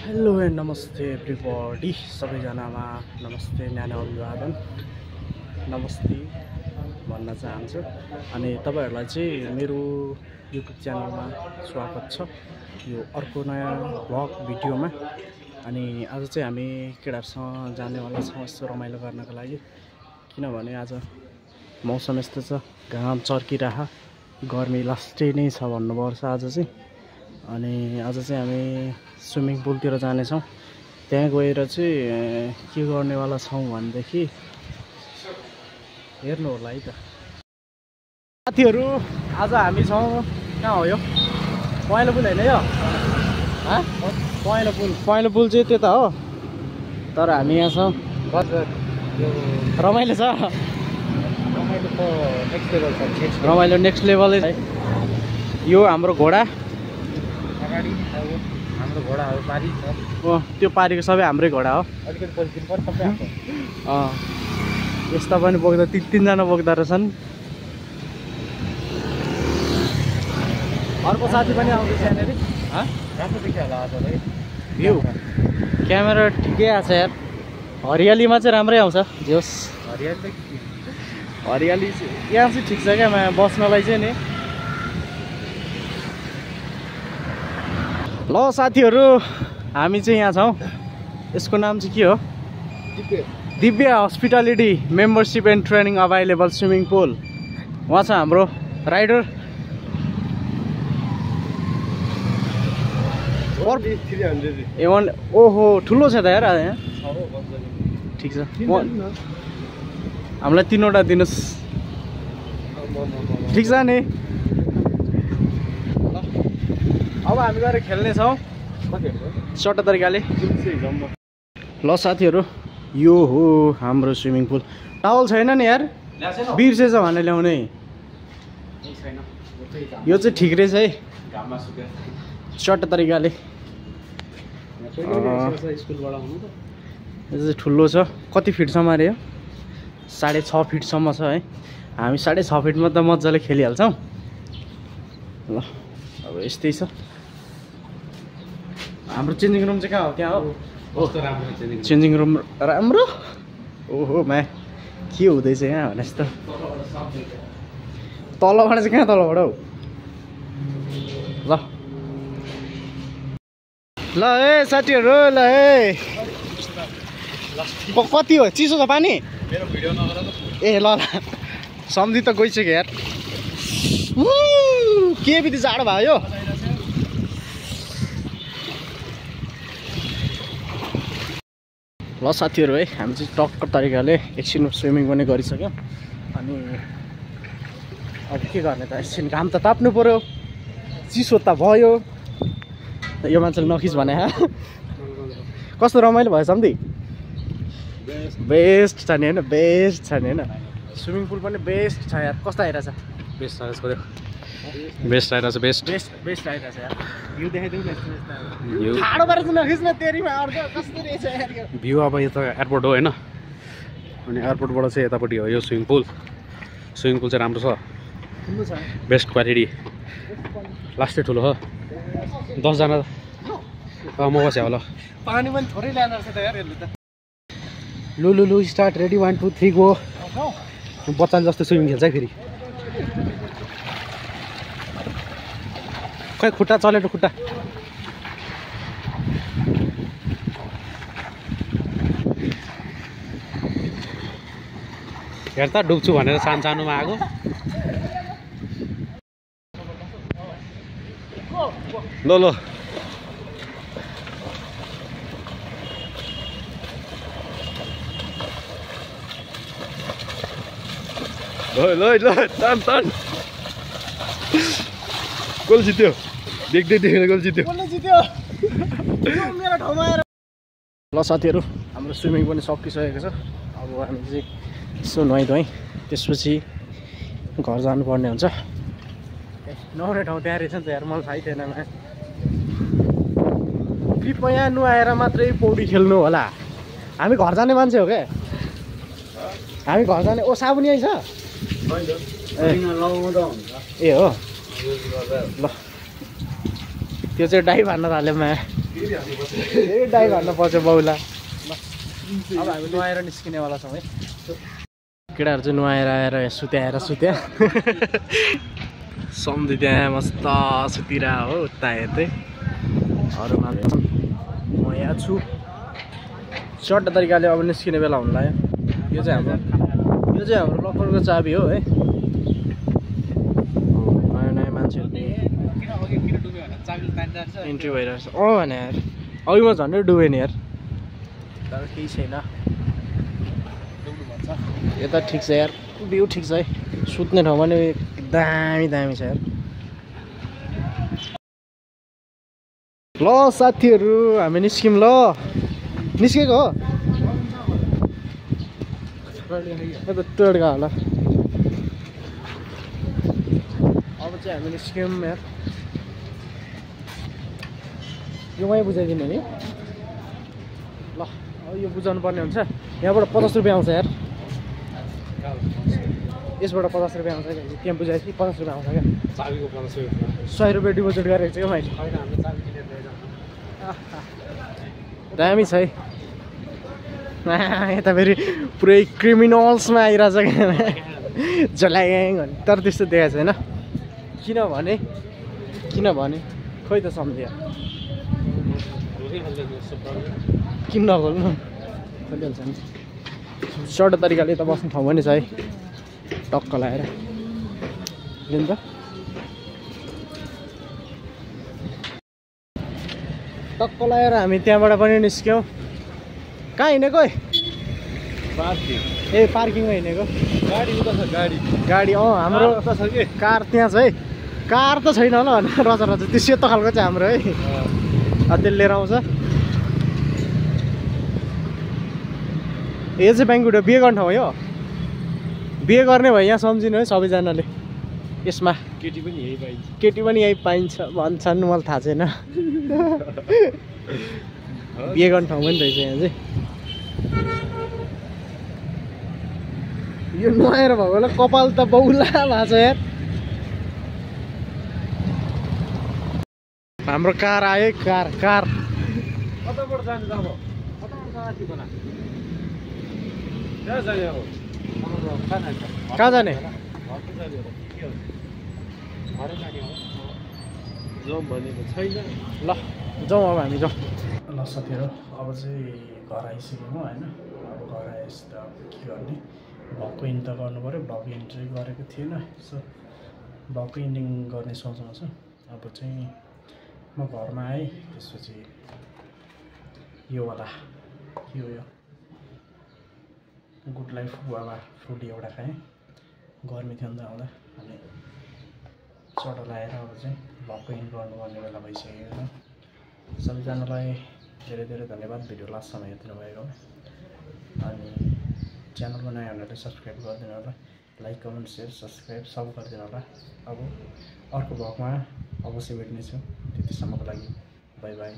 Hello and नमस्ते everybody, सबैजनामा नमस्ते, न्यानो अभिवादन, नमस्ते भन्न चाहन्छु। अनि तपाईहरुलाई चाहिँ मेरो युट्युब च्यानलमा स्वागत छ, यो अर्को नयाँ भ्लग भिडियोमा। अनि आज चाहिँ हामी केटाहरुसँग जानेवाला छौँ यसो रमाइलो गर्नको लागि, किनभने आज मौसम यस्तो छ, घाम चर्किरह, गर्मी लास्टै नै छ भन्नुपर्छ आज चाहिँ। अनि आज चाहिँ हामी स्विमिङ पुलतिर जानेछौँ। त्यहाँ गएर चाहिँ के गर्नेवाला छौँ भनेदेखि हेर्नु होला है त साथीहरू। आज हामी छौँ कहाँ हो यो पहेँलो पुल होइन यो पहेँलो पुल चाहिँ त्यता हो, तर हामी यहाँ छौँ। रमाइलो छ, रमाइलो नेक्स्ट लेभल है। यो हाम्रो घोडा, हाम्रो घोडाहरू पारी छ। त्यो पारीको सबै हाम्रै घोडा हो। अलिकति पोजिसन पर्छ सबै हाम्रो। यस्ता पनि बोक्दा तीनजना बोक्दा रहेछन्। अर्को साथी पनि आउँदैछ यहाँनिर। राम्रो देखियो होला आज है भ्यू। क्यामेरा ठिकै आछ यार, हरियालीमा चाहिँ राम्रै आउँछ। जोस् हरियाली यहाँ चाहिँ ठिक छ क्या बस्नलाई चाहिँ नि। ल साथीहरू, हामी चाहिँ यहाँ छौँ। यसको नाम चाहिँ के हो? Divya hospitality membership and training available swimming pool. उहाँ छ हाम्रो राइडर। ओहो ठुलो छ त यार यहाँ। ठिक छ, हामीलाई 3वटा दिनुहोस्। ठिक छ नि। अब हामी गएर खेल्नेछौँ सट्टा तरिकाले। ल साथीहरू, यो हो हाम्रो स्विमिङ पुल। टावल छैन नि यार, बिर्सेछ भने ल्याउने। यो चाहिँ ठिक रहेछ है, सट्टा तरिकाले। यो चाहिँ ठुलो छ। कति फिटसम्म अरे यो? 6.5 फिटसम्म छ है। हामी 6.5 फिटमा त मजाले खेलिहाल्छौँ। ल अब यस्तै छ। हाम्रो चेन्जिङ रुम चाहिँ कहाँ हो? त्यहाँ हो। चेन्जिङ रुम राम्रो। ओहो म्या के हुँदैछ यहाँ भने जस्तो। तलबाट चाहिँ कहाँ तलबाट हौ? ल ए साथीहरू, ल ए कति हो? चिसो छ पानी? ए ल ल सम्झि त गइसक्यो यार। के बित्ति जाडो भयो। ल साथीहरू है, हामी चाहिँ टक्क तरिकाले एकछिन स्विमिङ पनि गरिसक्यौँ। अनि अब के गर्ने त, एकछिन घाम त ताप्नु पर्यो, चिसो त भयो। यो मान्छेले नखिच भने कस्तो रमाइलो भयो सम्धि? बेस्ट छ नि होइन? बेस्ट छ नि होइन? स्विमिङ पुल पनि बेस्ट छ यार। कस्तो आइरहेछ? बेस्ट आइरहेछ, बेस्ट आइरहेछ, बेस्ट बेस्ट आइरहेछ यार। भ्यू देखाइदेऊ न। ठाडो पारेर चाहिँ नखिच्न तेरीमा अर्को कस्तो रहेछ यार यो भ्यू। अब यता एयरपोर्ट हो होइन, अनि एयरपोर्टबाट चाहिँ यतापट्टि हो यो स्विमिङ पुल। स्विमिङ पुल चाहिँ राम्रो छ, बेस्ट क्वालिटी, लास्टै ठुलो हो। 10 जना म बस्यो होला। पानी पनि थोरै ल्याएर छ त यार यसले त। लु लु लु स्टार्ट, रेडी 1 2 3 गो। बच्चाले जस्तो स्विमिङ खेल्छ है फेरि। खै खुट्टा चलेको खुट्टा। हेर त डुब्छु भनेर सानोमा आएको। ल ल ल ल तान तान। गोल जित्यो, देख्दै देखेर गोल जित्यो। मेरो ठाउँमा आएर। ल साथीहरू, हाम्रो स्विमिङ पनि सकिसकेको छ। अब हामी चाहिँ यसो नुहाइधुवाई त्यसपछि घर जानुपर्ने हुन्छ। नहुने ठाउँ त्यहाँ रहेछ नि त यार, मलाई थाहै थिएन। कृपया यहाँ नुहाएर मात्रै पौडी खेल्नु होला। हामी घर जाने मान्छे हो क्या, हामी घर जाने। ओ साबुन यहीँ छ? ए हो। ल त्यो चाहिँ डाइभ हान्न थाल्यो मा। ए डाइभ हाल्नु पर्छ बाउला अब हामी नुहाएर निस्किनेवाला छौँ है केटाहरू चाहिँ नुहाएर आएर सुत्या सम्झि त्यहाँ मस्त सुतिरा हो उता हेर्दै अरू मान्छे म यहाँ छु सर्ट तरिकाले अब निस्किने बेला हुनु लाग्यो यो चाहिँ हाम्रो लकरको चाबी हो है नयाँ नयाँ मान्छेहरू इन्ट्री भइरहेको छ भने यार अघि म झन्डै डुबेँ नि यार तर केही छैन यता ठिक छ यार भ्यू ठिक छ है सुत्ने ठाउँ पनि दामी छ यार ल साथीहरू हामी निस्क्यौँ ल निस्केको हो टोड्का होला अब चाहिँ हामी निस्क्यौँ यार यो मै बुझाइदिने नि ल अब यो बुझाउनु पर्ने हुन्छ यहाँबाट 50 रुपियाँ आउँछ यार यसबाट 50 रुपियाँ आउँछ त्यहाँ बुझाएपछि 50 रुपियाँ आउँछ क्या 100 रुपियाँ डिपोजिट गरेको छु क्या मैले दामी छ है यता फेरि पुरै क्रिमिनल्समा आइरहेछ क्या झल्याङ भने तर त्यस्तो देखाएको छैन किनभने खोइ त सम्झियो किन नखोल्नु खोलिहाल्छ नि सर्ट तरिकाले त बस्ने ठाउँ पनि छ है टक्क लगाएर लिन्छ टक्क लगाएर हामी त्यहाँबाट पनि निस्क्यौँ कहाँ हिँडेको पार्किङमा हिँडेको गाडी हाम्रो कार त्यहाँ छ है कार त छैन होला भनेर रचा त्यो सेतो खालको चाहिँ हाम्रो है त्यसले लिएर आउँछ यो चाहिँ ब्याङ्कुट बिहे गर्ने ठाउँ हो बिहे गर्ने भयो यहाँ सम्झिनु है सबैजनाले यसमा केटी पनि यही पाइन्छ भन्छन् मलाई थाहा छैन बिहे गर्ने ठाउँ पनि रहेछ यहाँ चाहिँ यो नुहाएर भएकोलाई कपाल त बौला भएको छ यार हाम्रो कार आयो कार कहाँ जाने ल जाउँ अब हामी जाउँ ल साथीहरू अब चाहिँ घर आइसक्यौँ होइन अब घर आएपछि त अब के गर्ने भ्लगको इन्ड त गर्नु पऱ्यो भ्लग इन्ट्री गरेको थिएन सो भ्लगको इन्डिङ गर्ने सोचमा छु अब चाहिँ म घरमा आएँ त्यसपछि योवाला के हो यो गुड लाइफ गुवा फ्रुटी एउटा खाएँ गर्मी थियो नि त आउँदा अनि चटो लगाएर अब चाहिँ भ्लगको इन्ड गर्नुपर्ने बेला भइसक्यो सबैजनालाई धेरै धेरै धन्यवाद भिडियो लास्टसम्म हेरिदिनु भएको अनि च्यानलमा नयाँ हुनेले सब्सक्राइब गरिदिनु होला लाइक कमेन्ट सेयर सब्सक्राइब सब गरिदिनु होला अब अर्को भ्लगमा अवश्य भेट्नेछु त्यतिसम्मको लागि बाई बाई